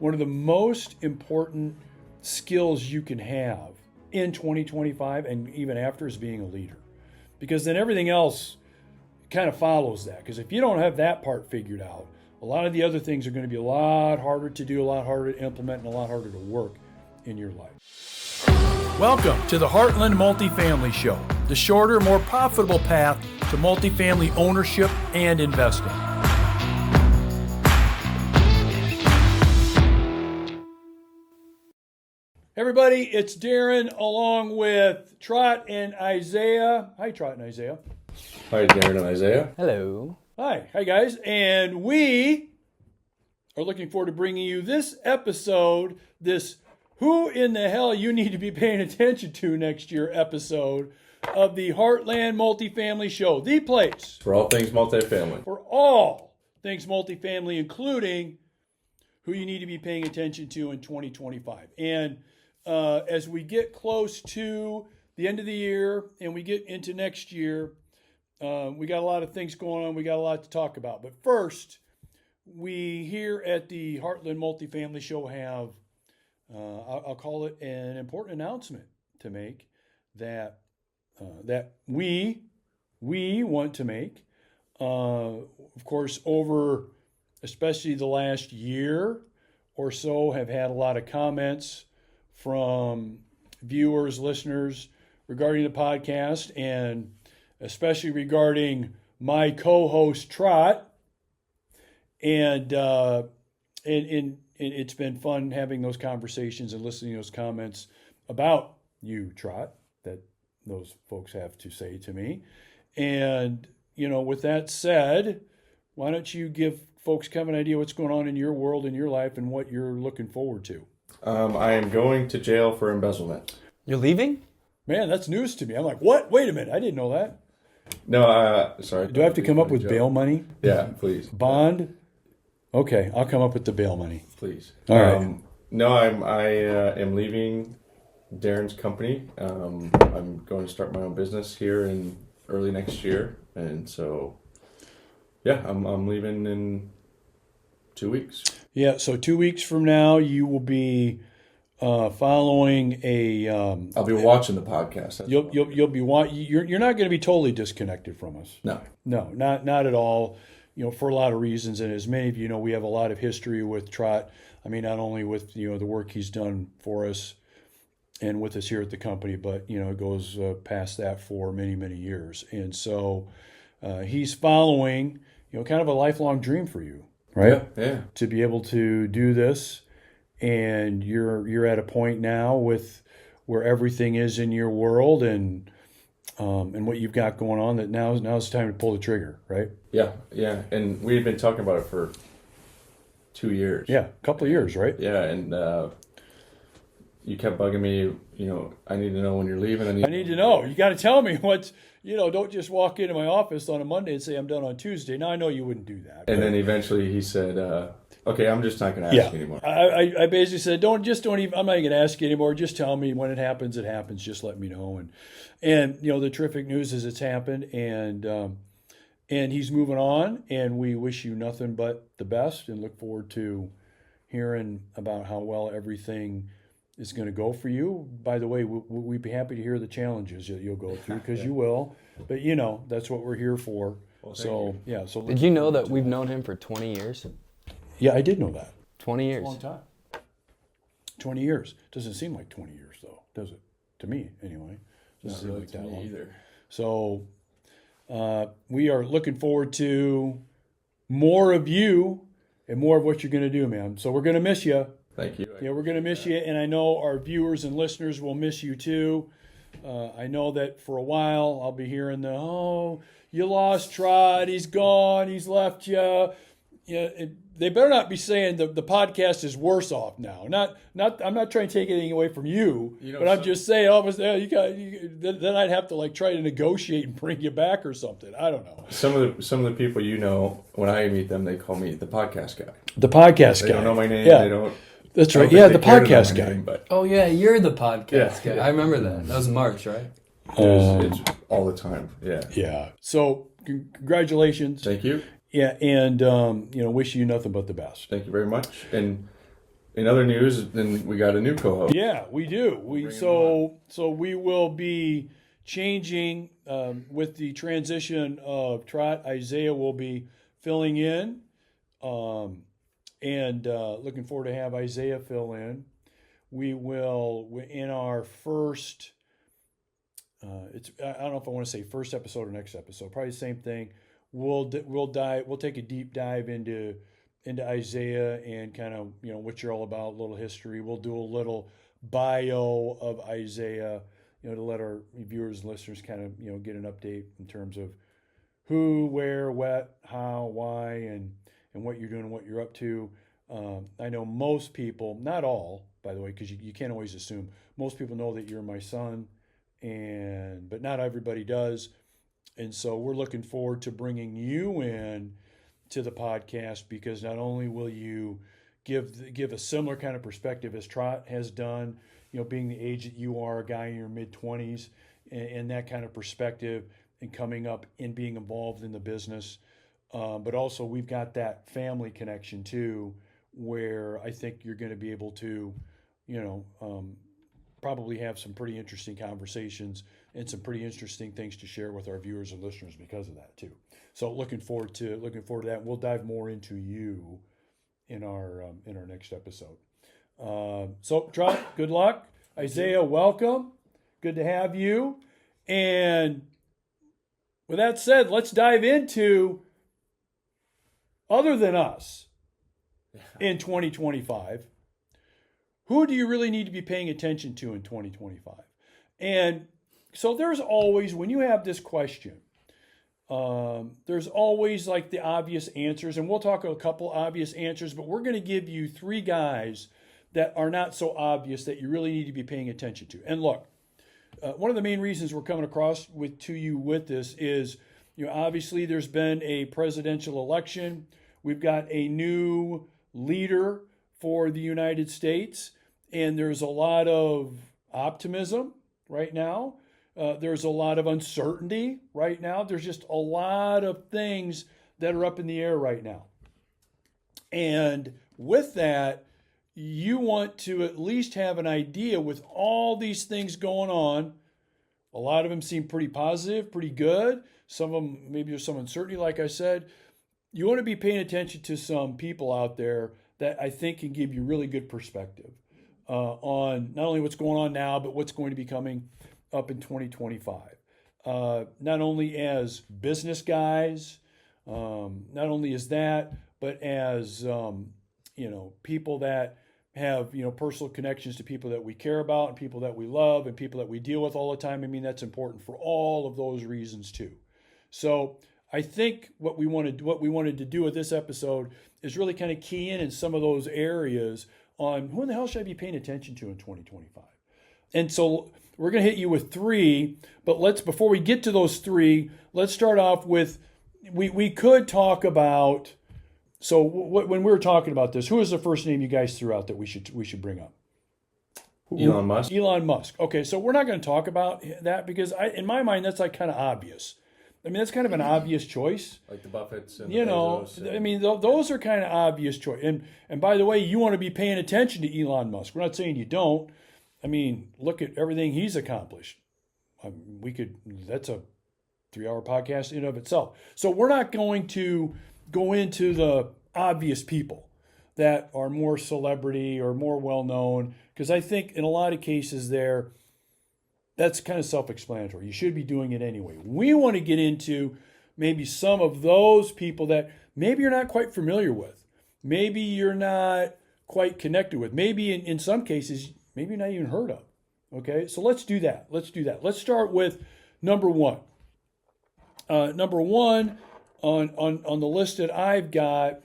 one of the most important skills you can have in 2025 and even after is being a leader. Because then everything else kind of follows that. Because if you don't have that part figured out, a lot of the other things are going to be a lot harder to do, a lot harder to implement, and a lot harder to work in your life. Welcome to the Heartland Multifamily Show, the shorter, more profitable path to multifamily ownership and investing. Everybody, it's Darin along with Trot and Isaiah. Hi, Trot and Isaiah. Hi, Darin and Isaiah. Hello. Hi guys. And we are looking forward to bringing you this episode, this Who in the Hell You Need to Be Paying Attention to Next Year episode of the Heartland Multifamily Show, the place For all things multifamily. for all things multifamily, including who you need to be paying attention to in 2025. And as we get close to the end of the year and we get into next year, we got a lot of things going on. We got a lot to talk about. But first, we here at the Heartland Multifamily Show have, I'll call it an important announcement to make that we want to make. Of course, over especially the last year or so, have had a lot of comments from viewers, listeners regarding the podcast, and especially regarding my co-host Trot. And it's been fun having those conversations and listening to those comments about you, Trot, that those folks have to say to me. And, with that said, why don't you give folks kind of an idea what's going on in your world, in your life, and what you're looking forward to? I am going to jail for embezzlement. You're leaving? Man, that's news to me. I'm like, what? Wait a minute. I didn't know that. No, sorry. Do I have to come up with bail money? Yeah, please. Bond? Okay, I'll come up with the bail money. Please. All right. No, I am leaving Darin's company. I'm going to start my own business here in early next year. And so, yeah, I'm leaving in 2 weeks. Yeah, so 2 weeks from now, you will be following a. I'll be watching the podcast. You'll be you're not going to be totally disconnected from us. No, not at all. For a lot of reasons, and as many of you know, we have a lot of history with Trot. I mean, not only with the work he's done for us and with us here at the company, but it goes past that for many years. And so he's following kind of a lifelong dream for you. Right? Yeah. To be able to do this, and you're at a point now with where everything is in your world and what you've got going on that now's the time to pull the trigger, right? Yeah. And we've been talking about it for 2 years. Yeah, a couple of years, right? Yeah, and you kept bugging me. I need to know when you're leaving. I need to know. You got to tell me what's. Don't just walk into my office on a Monday and say I'm done on Tuesday. Now I know you wouldn't do that. And then eventually he said, "Okay, I'm just not going to ask you anymore." I basically said, don't even. I'm not going to ask you anymore. Just tell me when it happens. It happens. Just let me know. And the terrific news is it's happened, and he's moving on, and we wish you nothing but the best, and look forward to hearing about how well everything is going to go for you. By the way, we'd be happy to hear the challenges that you'll go through, because you will. But that's what we're here for. Well, so you. yeah. So did you know that we've known him for 20 years? Yeah, I did know that. 20 years. That's a long time. 20 years. Doesn't seem like 20 years though, does it? To me, anyway. Doesn't seem like that long either. So we are looking forward to more of you and more of what you're going to do, man. So we're going to miss you. Thank you. Yeah, we're going to miss you, and I know our viewers and listeners will miss you too. I know that for a while I'll be hearing you lost Trot, he's gone, he's left you. They better not be saying the podcast is worse off now. I'm not trying to take anything away from you, but I'm just saying, then I'd have to try to negotiate and bring you back or something. I don't know. Some of the people when I meet them, they call me the podcast guy. The podcast guy. They don't know my name. Yeah. They don't. That's right. Yeah, the podcast guy. But Oh yeah, you're the podcast Yeah. guy. I remember that. That was March, right? it's all the time. Yeah. Yeah. So congratulations. Thank you. Yeah, and wish you nothing but the best. Thank you very much. And in other news, then we got a new co-host. Yeah, we do. So we will be changing with the transition of Trot. Isaiah will be filling in, and looking forward to have Isaiah fill in. We will in our first. I don't know if I want to say first episode or next episode. Probably the same thing. We'll take a deep dive into Isaiah and kind of what you're all about, a little history. We'll do a little bio of Isaiah, to let our viewers and listeners kind of get an update in terms of who, where, what, how, why, and what you're doing and what you're up to. I know most people, not all, by the way, because you can't always assume. Most people know that you're my son, but not everybody does. And so we're looking forward to bringing you in to the podcast, because not only will you give a similar kind of perspective as Trot has done, being the age that you are, a guy in your mid-20s, and that kind of perspective, and coming up and being involved in the business. But also we've got that family connection too, where I think you're going to be able to, probably have some pretty interesting conversations and some pretty interesting things to share with our viewers and listeners because of that too. So looking forward to that. We'll dive more into you in our next episode. So Trot, good luck. Isaiah, welcome. Good to have you. And with that said, let's dive into other than us in 2025. Who do you really need to be paying attention to in 2025? And so there's always, when you have this question, there's always like the obvious answers, and we'll talk a couple obvious answers, but we're going to give you three guys that are not so obvious that you really need to be paying attention to. And look, one of the main reasons we're coming across to you with this is, obviously there's been a presidential election. We've got a new leader for the United States, and there's a lot of optimism right now. There's a lot of uncertainty right now. There's just a lot of things that are up in the air right now. And with that, you want to at least have an idea with all these things going on. A lot of them seem pretty positive, pretty good. Some of them, maybe there's some uncertainty, like I said. You want to be paying attention to some people out there that I think can give you really good perspective on not only what's going on now, but what's going to be coming up in 2025. Not only as business guys, not only as that, but as people that have personal connections to people that we care about and people that we love and people that we deal with all the time. I mean, that's important for all of those reasons too. So I think what we wanted to do with this episode is really kind of key in some of those areas on who in the hell should I be paying attention to in 2025. And so we're going to hit you with three, but before we get to those three, let's start off with, we could talk about, so when we were talking about this, who was the first name you guys threw out that we should bring up? Elon Musk. Elon Musk. Okay, so we're not going to talk about that because in my mind, that's like kind of obvious. I mean, that's kind of an obvious choice. Like the Buffetts and the Bezos and... I mean, those are kind of obvious choice. And by the way, you want to be paying attention to Elon Musk. We're not saying you don't. I mean, look at everything he's accomplished. That's a 3-hour podcast in and of itself. So we're not going to go into the obvious people that are more celebrity or more well-known, because I think in a lot of cases that's kind of self-explanatory. You should be doing it anyway. We want to get into maybe some of those people that maybe you're not quite familiar with. Maybe you're not quite connected with. Maybe in some cases, maybe you're not even heard of. Okay, so let's do that. Let's start with number one. Number one on the list that I've got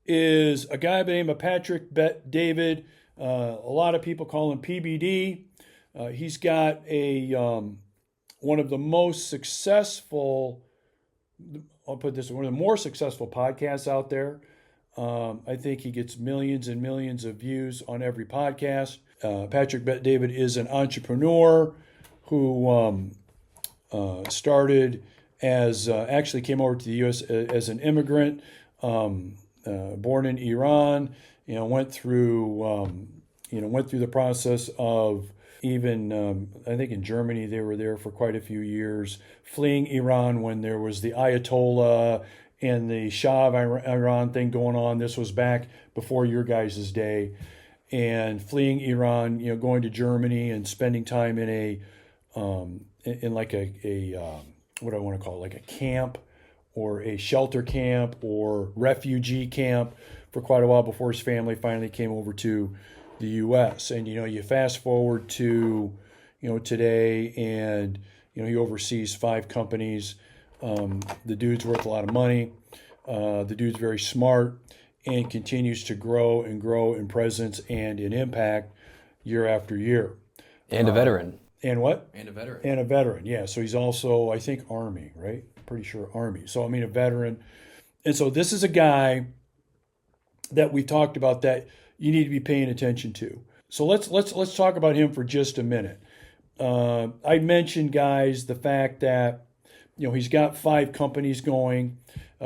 is a guy by the name of Patrick Bet-David. A lot of people call him PBD. He's got one of the most successful, I'll put this, one of the more successful podcasts out there. I think he gets millions and millions of views on every podcast. Patrick Bet-David is an entrepreneur who started actually came over to the U.S. as an immigrant, born in Iran, went through the process of even, I think in Germany they were there for quite a few years, fleeing Iran when there was the Ayatollah and the Shah of Iran thing going on. This was back before your guys' day. And fleeing Iran, going to Germany and spending time in a what do I want to call it, like a camp or a shelter camp or refugee camp for quite a while before his family finally came over to the U.S. And you fast forward to today, and he oversees 5 companies. The dude's worth a lot of money. The dude's very smart and continues to grow in presence and in impact year after year. And a veteran. And what? And a veteran. And a veteran, yeah. So he's also, I think, Army, right? Pretty sure Army. So, I mean, a veteran. And so this is a guy that we talked about that you need to be paying attention to. So let's talk about him for just a minute. I mentioned, guys, the fact that he's got 5 companies going.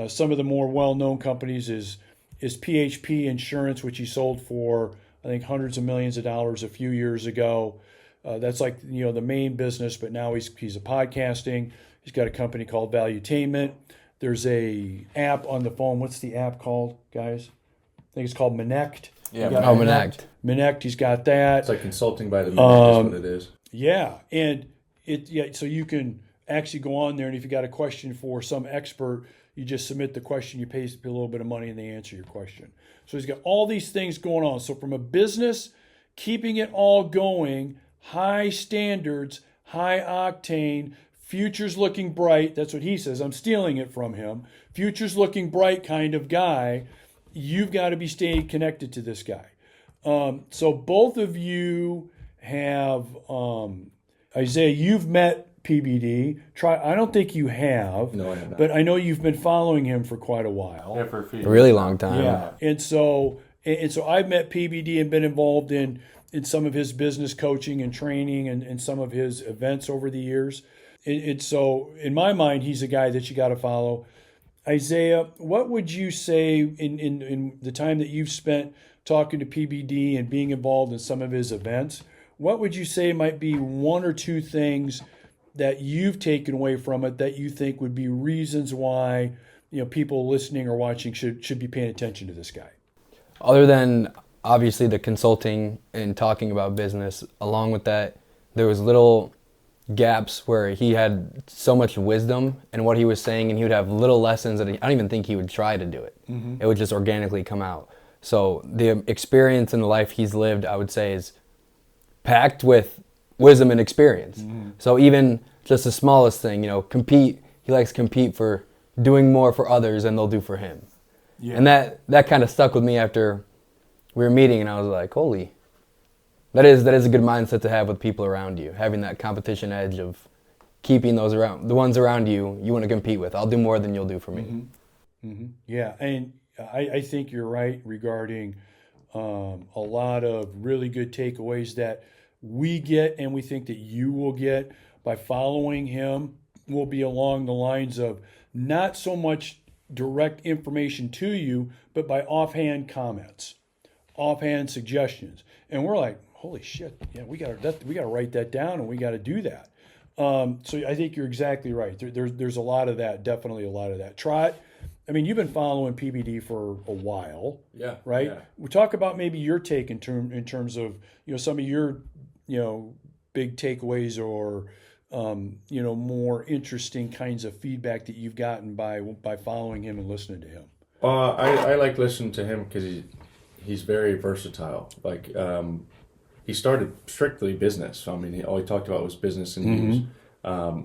Some of the more well-known companies is PHP Insurance, which he sold for, I think, hundreds of millions of dollars a few years ago. That's like the main business, but now he's a podcasting. He's got a company called Valuetainment. There's a app on the phone. What's the app called, guys? I think it's called Minect. Yeah, Minect. Minect, he's got that. It's like consulting by the minute is what it is. Yeah, and so you can actually go on there, and if you got a question for some expert, you just submit the question, you pay a little bit of money, and they answer your question. So he's got all these things going on. So from a business, keeping it all going, high standards, high octane, futures looking bright. That's what he says. I'm stealing it from him. Futures looking bright kind of guy. You've got to be staying connected to this guy. So both of you have, Isaiah, you've met PBD. I don't think you have. No, I have not. But I know you've been following him for quite a while. Yeah, for a few A really long time. Yeah. And so I've met PBD and been involved in some of his business coaching and training and some of his events over the years. So in my mind, he's a guy that you got to follow. Isaiah, what would you say in the time that you've spent talking to PBD and being involved in some of his events? What would you say might be 1 or 2 things that you've taken away from it that you think would be reasons why people listening or watching should be paying attention to this guy? Other than obviously the consulting and talking about business, along with that, there was little gaps where he had so much wisdom in what he was saying, and he would have little lessons that I don't even think he would try to do it. Mm-hmm. It would just organically come out. So the experience and the life he's lived, I would say, is packed with wisdom and experience. Mm-hmm. So even just the smallest thing, compete. He likes to compete for doing more for others than they'll do for him. Yeah. And that kind of stuck with me after we were meeting, and I was like, holy, that is a good mindset to have with people around you, having that competition edge of keeping the ones around you want to compete with. I'll do more than you'll do for me. Mm-hmm. Mm-hmm. Yeah, and I think you're right regarding a lot of really good takeaways that we get and we think that you will get by following him will be along the lines of not so much direct information to you, but by offhand comments, offhand suggestions. And we're like, holy shit, yeah, we got to write that down, and we got to do that. So I think you're exactly right. There's a lot of that, definitely a lot of that. Trot, I mean, you've been following PBD for a while, yeah, right? Yeah. We talk about maybe your take in terms of some of your big takeaways or more interesting kinds of feedback that you've gotten by following him and listening to him. I like listening to him because he's very versatile. Like he started strictly business. I mean, all he talked about was business and news.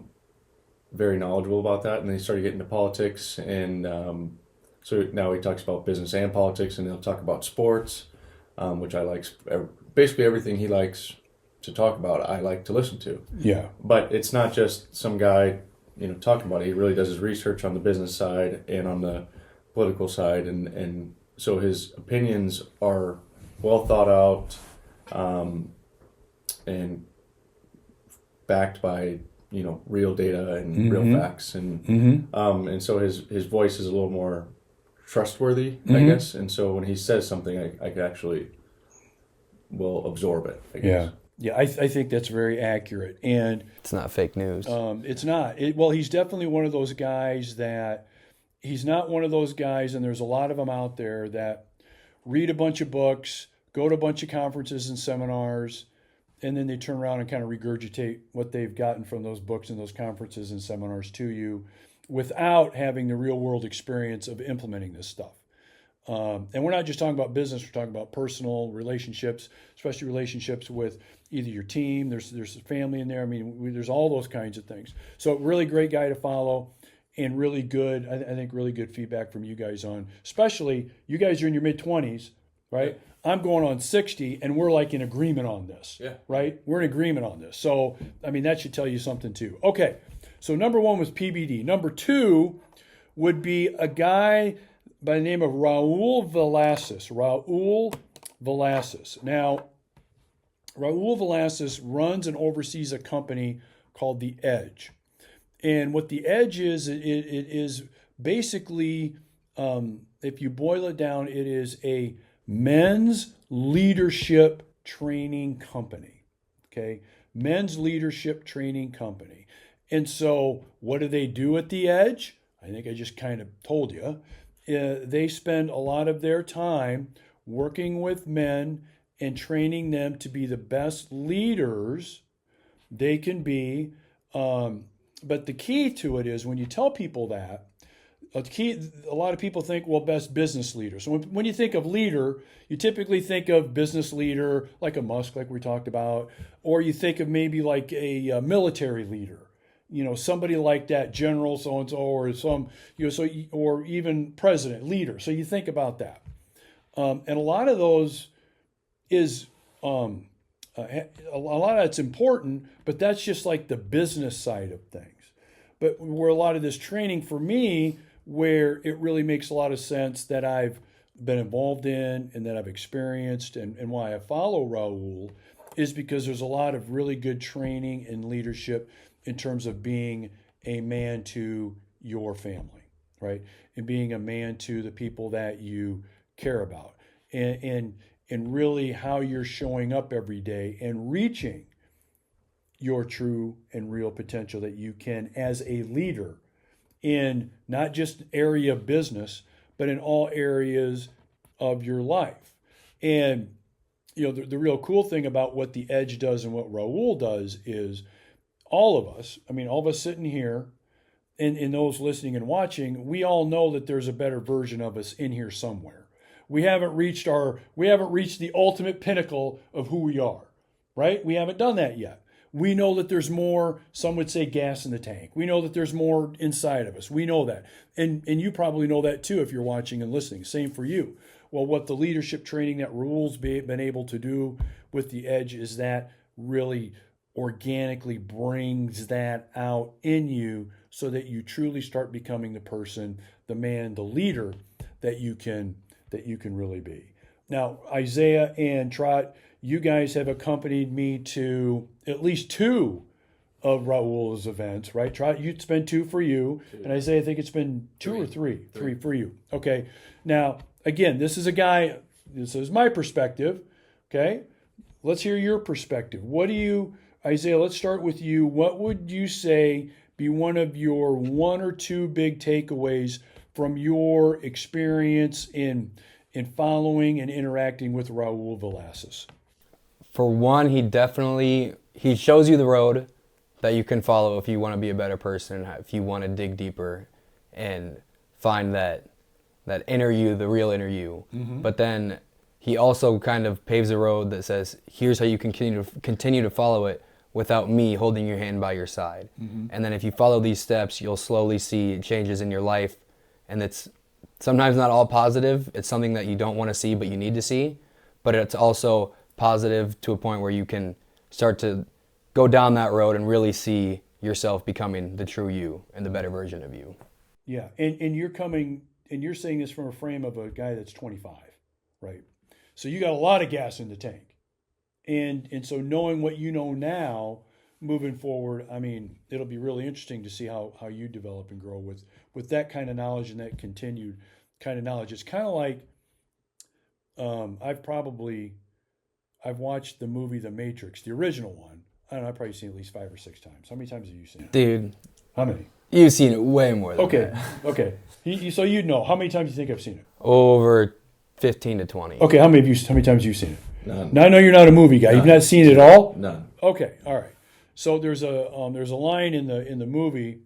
Very knowledgeable about that, and then he started getting into politics, and so now he talks about business and politics, and he'll talk about sports, which I like. Basically, everything he likes to talk about, I like to listen to. Yeah, but it's not just some guy, talking about it. He really does his research on the business side and on the political side, and so his opinions are well thought out, and backed by real data and real facts, and so his voice is a little more trustworthy, I guess. And so when he says something, I actually will absorb it, I guess. Yeah, I think that's very accurate. And It's not fake news. it's not. Well, he's definitely one of those guys that he's not one of those guys, and there's a lot of them out there that read a bunch of books, go to a bunch of conferences and seminars, and then they turn around and kind of regurgitate what they've gotten from those books and those conferences and seminars to you without having the real world experience of implementing this stuff. And we're not just talking about business, we're talking about personal relationships, especially relationships with either your team, there's family in there. I mean, there's all those kinds of things. So really great guy to follow, and really good, I think really good feedback from you guys on, especially you guys are in your mid-20s, right? I'm going on 60, and we're like in agreement on this, right? We're in agreement on this. So, I mean, that should tell you something too. Okay, so number one was PBD. Number two would be a guy by the name of Raul Villacis. Raul Villacis. Now, Raul Villacis runs and oversees a company called The Edge. And what The Edge is, it is basically, if you boil it down, it is a men's leadership training company. Okay? Men's leadership training company. And so what do they do at The Edge? I think I just kind of told you. They spend a lot of their time working with men and training them to be the best leaders they can be. But the key to it is when you tell people that, a lot of people think, well, best business leader. So when you think of leader, you typically think of business leader like a Musk, like we talked about, or you think of maybe like a military leader. You know, somebody like that, general so-and-so, or some, you know, or even president, leader. So you think about that. And a lot of those is, a lot of that's important, but that's just like the business side of things. But where a lot of this training for me, where it really makes a lot of sense that I've been involved in and that I've experienced and why I follow Raul is because there's a lot of really good training and leadership in terms of being a man to your family, right? And being a man to the people that you care about, and really how you're showing up every day and reaching your true and real potential that you can as a leader in not just area of business, but in all areas of your life. And you know, the real cool thing about what The Edge does and what Raul does is all of us sitting here and those listening and watching, we all know that there's a better version of us in here somewhere. We haven't reached the ultimate pinnacle of who we are, right? We haven't done that yet. We know that there's more, some would say, gas in the tank. We know that there's more inside of us. We know that. And you probably know that too if you're watching and listening. Same for you. Well, what the leadership training that Raul's been able to do with The Edge is that really organically brings that out in you so that you truly start becoming the person, the man, the leader that you can really be. Now, Isaiah and Trot, you guys have accompanied me to at least two of Raul's events, right? Trot, it's been two for you. And Isaiah, I think it's been two or three. Three for you. Okay. Now, again, this is my perspective. Okay. Let's hear your perspective. Isaiah, let's start with you. What would you say be one of your one or two big takeaways from your experience in following and interacting with Raul Villacis? For one, he shows you the road that you can follow if you want to be a better person, if you want to dig deeper and find that inner you, the real inner you. Mm-hmm. But then he also kind of paves a road that says, here's how you can continue to follow it without me holding your hand by your side. Mm-hmm. And then if you follow these steps, you'll slowly see changes in your life. And it's sometimes not all positive. It's something that you don't want to see, but you need to see. But it's also positive to a point where you can start to go down that road and really see yourself becoming the true you and the better version of you. Yeah, and you're saying this from a frame of a guy that's 25, right? So you got a lot of gas in the tank. And so knowing what you know now, moving forward, I mean, it'll be really interesting to see how you develop and grow with that kind of knowledge and that continued kind of knowledge. It's kind of like I've watched the movie The Matrix, the original one. I don't know, I've probably seen it at least 5 or 6 times. How many times have you seen it? Dude, How many? you've seen it way more than Okay, that. okay. So you'd know. How many times do you think I've seen it? Over 15 to 20. Okay, how many times have you seen it? None. Now I know you're not a movie guy. You've not seen it all? None. Okay, all right. So there's a line in the movie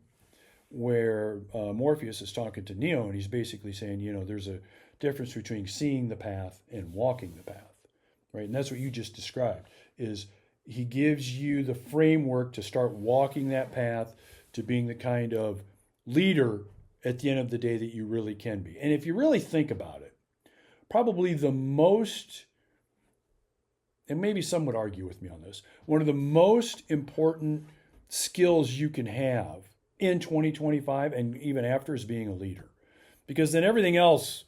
where Morpheus is talking to Neo, and he's basically saying, there's a difference between seeing the path and walking the path, right? And that's what you just described. Is he gives you the framework to start walking that path to being the kind of leader at the end of the day that you really can be. And if you really think about it, probably the most, and maybe some would argue with me on this, one of the most important skills you can have in 2025 and even after is being a leader. Because then everything else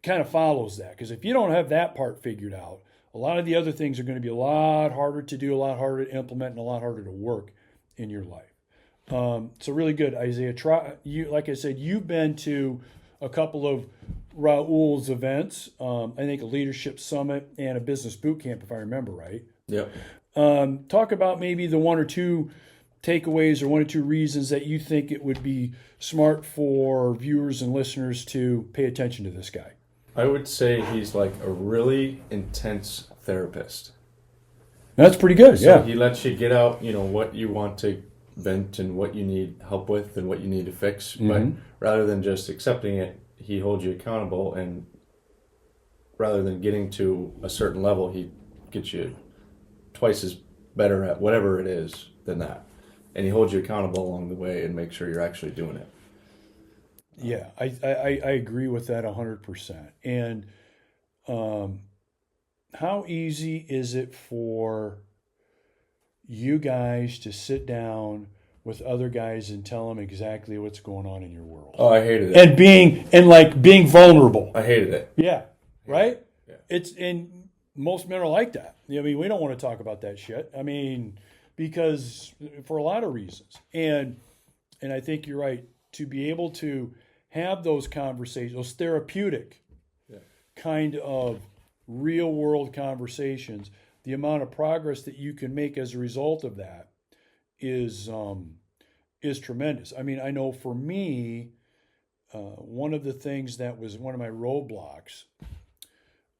kind of follows that. Because if you don't have that part figured out, a lot of the other things are going to be a lot harder to do, a lot harder to implement, and a lot harder to work in your life. So really good, Isaiah. Like I said, you've been to a couple of Raul's events. I think a leadership summit and a business boot camp, if I remember right. Yep. Talk about maybe the 1 or 2 takeaways or 1 or 2 reasons that you think it would be smart for viewers and listeners to pay attention to this guy. I would say he's like a really intense therapist. That's pretty good, So yeah. he lets you get out, what you want to vent and what you need help with and what you need to fix. But rather than just accepting it, he holds you accountable, and rather than getting to a certain level, he gets you twice as better at whatever it is than that. And he holds you accountable along the way and makes sure you're actually doing it. Yeah, I agree with that 100%. And how easy is it for you guys to sit down with other guys and tell them exactly what's going on in your world? Oh, I hated it. And being vulnerable. I hated it. Yeah, right? Yeah. And most men are like that. I mean, we don't want to talk about that shit. I mean, because for a lot of reasons. And I think you're right, to be able to have those conversations, those therapeutic kind of real world conversations, the amount of progress that you can make as a result of that is tremendous. I mean, I know for me, one of the things that was one of my roadblocks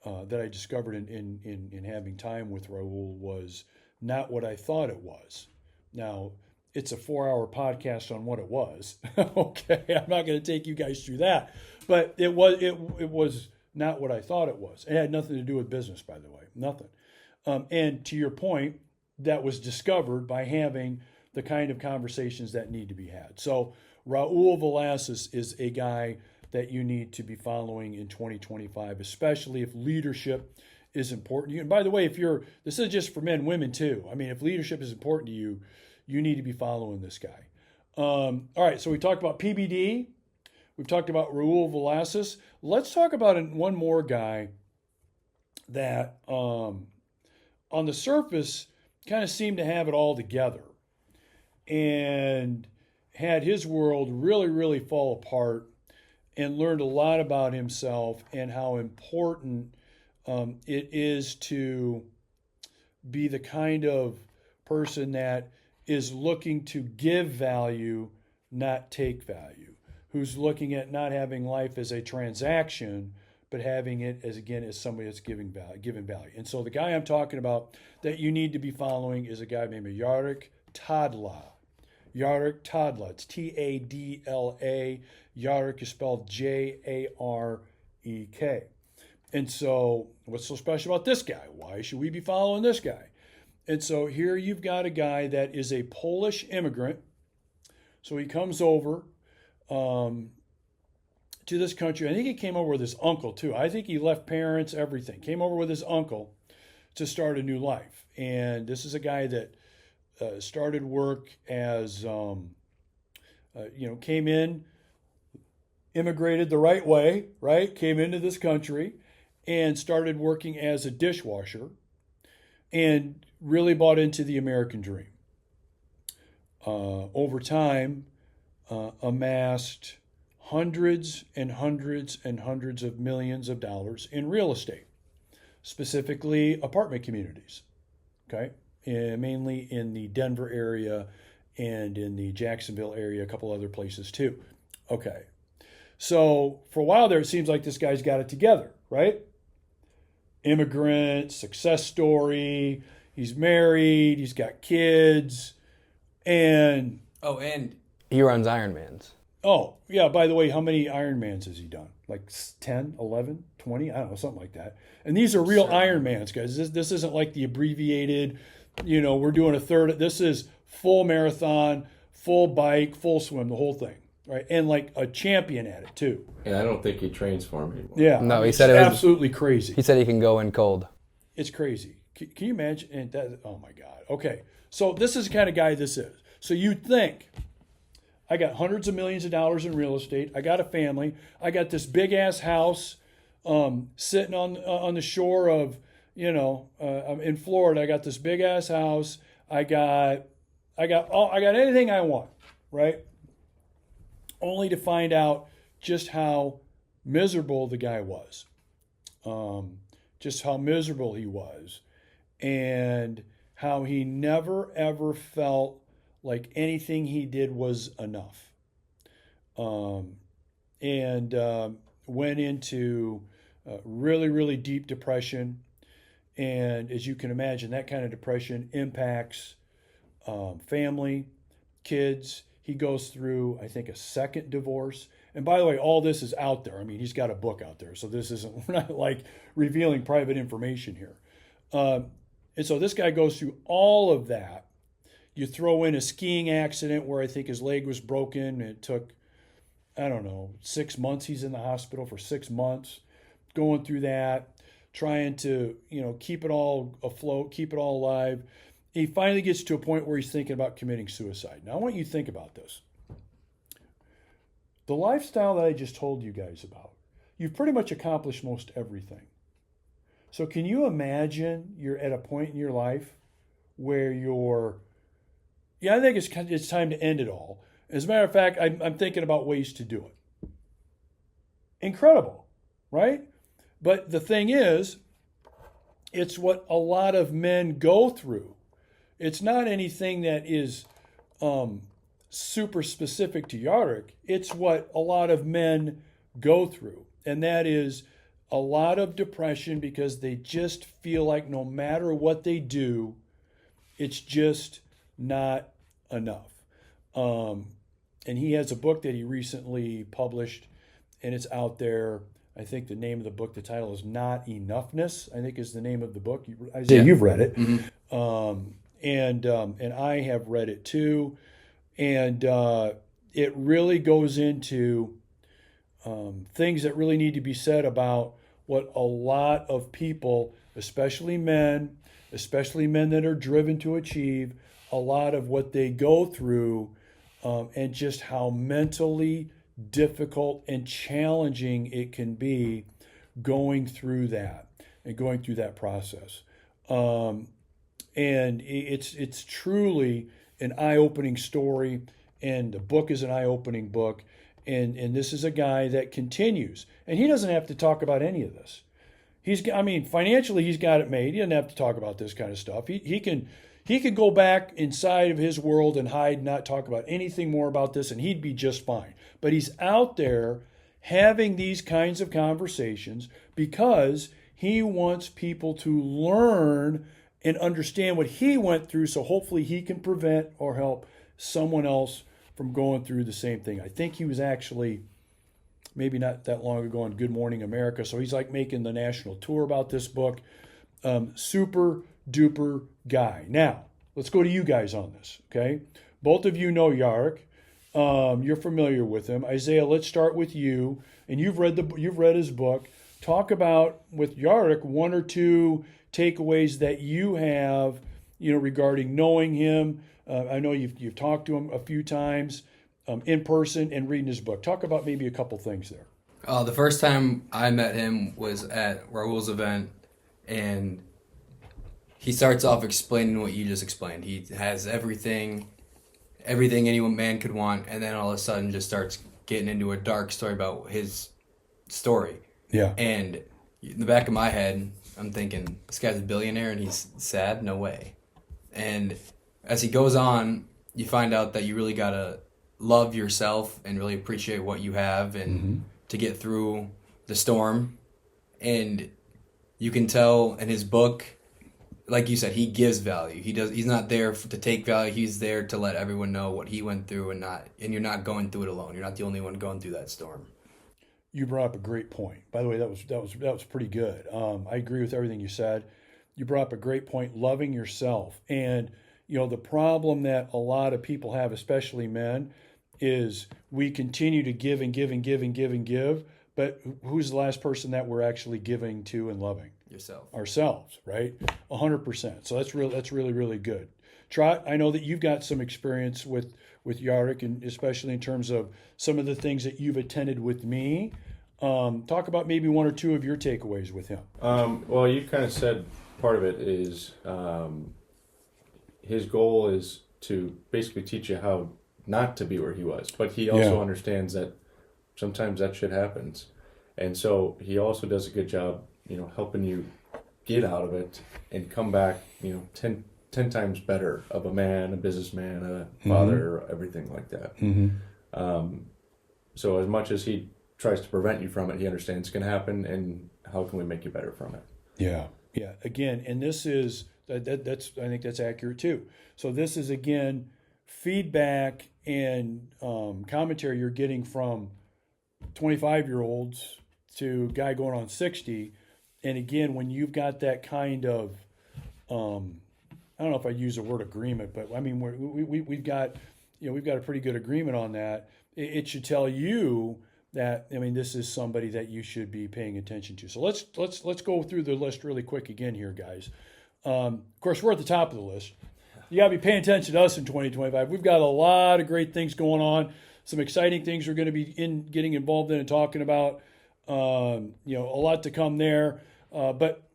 that I discovered in having time with Raul was not what I thought it was. Now, it's a 4-hour podcast on what it was. Okay, I'm not going to take you guys through that, but it was not what I thought it was. It had nothing to do with business, by the way, nothing. And to your point, that was discovered by having the kind of conversations that need to be had. So Raul Villacis is a guy that you need to be following in 2025, especially if leadership is important to you. And by the way, this is just for men, women too. I mean, if leadership is important to you, you need to be following this guy. All right, so we talked about PBD. We've talked about Raul Villacis. Let's talk about one more guy that on the surface kind of seemed to have it all together and had his world really, really fall apart, and learned a lot about himself and how important it is to be the kind of person that is looking to give value, not take value, who's looking at not having life as a transaction, but having it as somebody that's giving value. And so the guy I'm talking about that you need to be following is a guy named Jarek Tadla. Jarek Tadla. It's Tadla. Jarek is spelled Jarek. And so what's so special about this guy? Why should we be following this guy? And so here you've got a guy that is a Polish immigrant. So he comes over to this country. I think he came over with his uncle too. I think he left parents, everything. Came over with his uncle to start a new life. And this is a guy that started work as, came in, immigrated the right way, right? Came into this country and started working as a dishwasher and really bought into the American dream. Over time, amassed hundreds and hundreds and hundreds of millions of dollars in real estate, specifically apartment communities, okay? And mainly in the Denver area and in the Jacksonville area, a couple other places too. Okay. So for a while there, it seems like this guy's got it together, right? Immigrant, success story, he's married, he's got kids, and... Oh, and he runs Ironmans. Oh, yeah, by the way, how many Ironmans has he done? Like 10, 11, 20? I don't know, something like that. And these are real Ironmans, guys. This isn't like the abbreviated, we're doing a third. This is full marathon, full bike, full swim, the whole thing, right? And like a champion at it, too. And I don't think he trains for him anymore. Yeah. No, he it's said it was absolutely crazy. He said he can go in cold. It's crazy. Can you imagine? And that, oh, my God. Okay, so this is the kind of guy this is. So you'd think, I got hundreds of millions of dollars in real estate. I got a family. I got this big ass house sitting on the shore of, I'm in Florida. I got this big ass house. I got anything I want, right? Only to find out just how miserable the guy was, just how miserable he was, and how he never ever felt like anything he did was enough, and went into really, really deep depression. And as you can imagine, that kind of depression impacts family, kids. He goes through, I think, a second divorce. And by the way, all this is out there. I mean, he's got a book out there, so we're not like revealing private information here. And so this guy goes through all of that. You throw in a skiing accident where I think his leg was broken. It took, 6 months. He's in the hospital for 6 months, going through that, trying to, keep it all afloat, keep it all alive. He finally gets to a point where he's thinking about committing suicide. Now, I want you to think about this. The lifestyle that I just told you guys about, you've pretty much accomplished most everything. So can you imagine you're at a point in your life where I think it's time to end it all. As a matter of fact, I'm thinking about ways to do it. Incredible, right? But the thing is, it's what a lot of men go through. It's not anything that is super specific to Jarek. It's what a lot of men go through. And that is a lot of depression because they just feel like no matter what they do, it's just not enough. And he has a book that he recently published, and it's out there. I think the name of the book, the title is Not Enoughness, I think is the name of the book. Isaiah, you've read it. Mm-hmm. And I have read it too. And it really goes into things that really need to be said about what a lot of people, especially men that are driven to achieve, a lot of what they go through, and just how mentally difficult and challenging it can be going through that process. And it's truly an eye-opening story, and the book is an eye-opening book. And this is a guy that continues, and he doesn't have to talk about any of this. Financially, he's got it made. He doesn't have to talk about this kind of stuff. He can go back inside of his world and hide, not talk about anything more about this, and he'd be just fine. But he's out there having these kinds of conversations because he wants people to learn and understand what he went through, so hopefully he can prevent or help someone else from going through the same thing. I think he was actually maybe not that long ago on Good Morning America, so he's like making the national tour about this book. Super duper guy. Now, let's go to you guys on this, okay? Both of you know Jarek. You're familiar with him. Isaiah, let's start with you. And you've read his book. Talk about, with Jarek, one or two takeaways that you have, regarding knowing him. I know you've talked to him a few times in person and reading his book. Talk about maybe a couple things there. The first time I met him was at Raul's event, and he starts off explaining what you just explained. He has everything any man could want, and then all of a sudden just starts getting into a dark story about his story. Yeah. And in the back of my head, I'm thinking, this guy's a billionaire and he's sad? No way. And as he goes on, you find out that you really got to love yourself and really appreciate what you have and to get through the storm. And you can tell in his book, like you said, he gives value. He's not there to take value. He's there to let everyone know what he went through, and you're not going through it alone. You're not the only one going through that storm. You brought up a great point. By the way, that was pretty good. I agree with everything you said. You brought up a great point, loving yourself. And, the problem that a lot of people have, especially men, is we continue to give and give and give and give and give. But who's the last person that we're actually giving to and loving? Yourself. Ourselves, right? 100%. So that's really, really good. Trot, I know that you've got some experience with Jarek, and especially in terms of some of the things that you've attended with me. Talk about maybe one or two of your takeaways with him. Well, you kind of said part of it is his goal is to basically teach you how not to be where he was. But he also understands that sometimes that shit happens. And so he also does a good job, helping you get out of it and come back, 10 times better of a man, a businessman, a father, everything like that. So as much as he tries to prevent you from it, he understands it's going to happen, and how can we make you better from it? Yeah. Again, and this is that's I think that's accurate too. So this is again feedback and commentary you're getting from 25-year-olds to a guy going on 60. And again, when you've got that kind of I don't know if I use the word agreement, but I mean we've got we've got a pretty good agreement on that. It should tell you that this is somebody that you should be paying attention to. So let's go through the list really quick again here, guys. Of course, we're at the top of the list. You got to be paying attention to us in 2025. We've got a lot of great things going on. Some exciting things we're going to be getting involved in and talking about. A lot to come there. But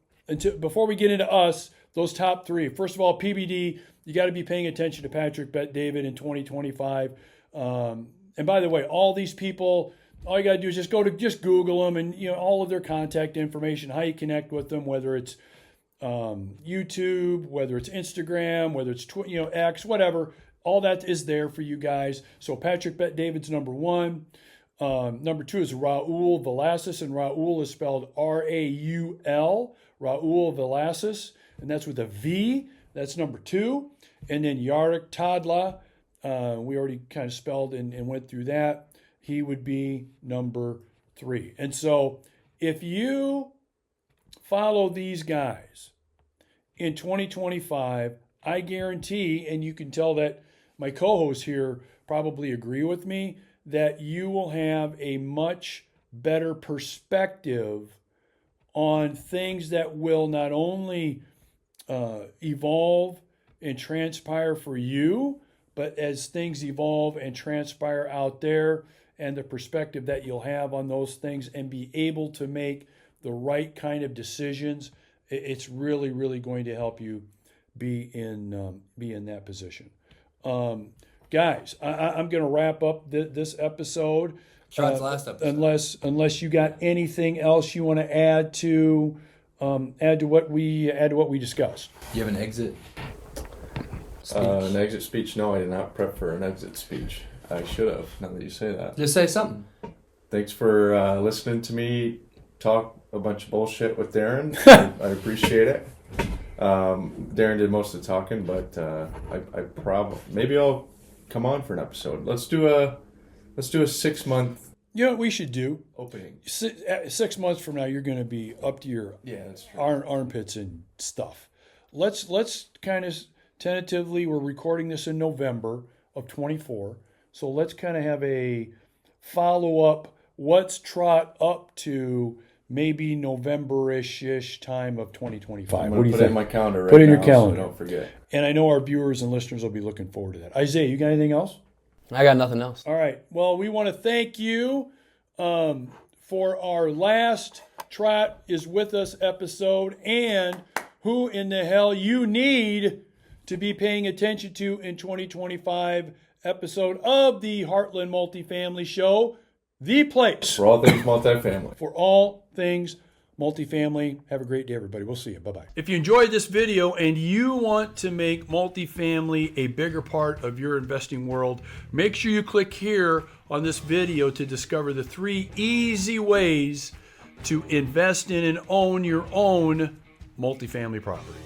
before we get into us, those top three. First of all, PBD. You got to be paying attention to Patrick Bet-David in 2025. And by the way, all these people, all you got to do is just Google them, and all of their contact information, how you connect with them, whether it's YouTube, whether it's Instagram, whether it's X, whatever. All that is there for you guys. So Patrick Bet-David's number one. Number two is Raul Villacis, and Raul is spelled R-A-U-L, Raul Villacis, and that's with a V. That's number two. And then Jarek Tadla, we already kind of spelled and went through that. He would be number three. And so if you follow these guys in 2025, I guarantee, and you can tell that my co-hosts here probably agree with me, that you will have a much better perspective on things that will not only evolve and transpire for you, but as things evolve and transpire out there, and the perspective that you'll have on those things and be able to make the right kind of decisions, it's really, really going to help you be in that position. Guys, I'm going to wrap up this episode. Trot's last episode. Unless you got anything else you want to add to what we discussed. Do you have an exit speech? An exit speech? No, I did not prep for an exit speech. I should have, now that you say that. Just say something. Thanks for listening to me talk a bunch of bullshit with Darin. I appreciate it. Darin did most of the talking, but maybe I'll come on for an episode. Let's do a 6 month. You know what we should do? Opening. 6 months from now, you're going to be up to your that's true. armpits and stuff. Let's kind of tentatively, we're recording this in November of 24. So let's kind of have a follow-up. What's Trot up to? Maybe November-ish time of 2025. What do you think? Put it in my calendar right now. Put it in your calendar. So don't forget. And I know our viewers and listeners will be looking forward to that. Isaiah, you got anything else? I got nothing else. All right. Well, we want to thank you for our last Trot is with us episode, and who in the hell you need to be paying attention to in 2025. episode of the Heartland Multifamily Show, the place For all things multifamily. for all things multifamily. Have a great day, everybody. We'll see you. Bye-bye. If you enjoyed this video and you want to make multifamily a bigger part of your investing world, make sure you click here on this video to discover the 3 easy ways to invest in and own your own multifamily property.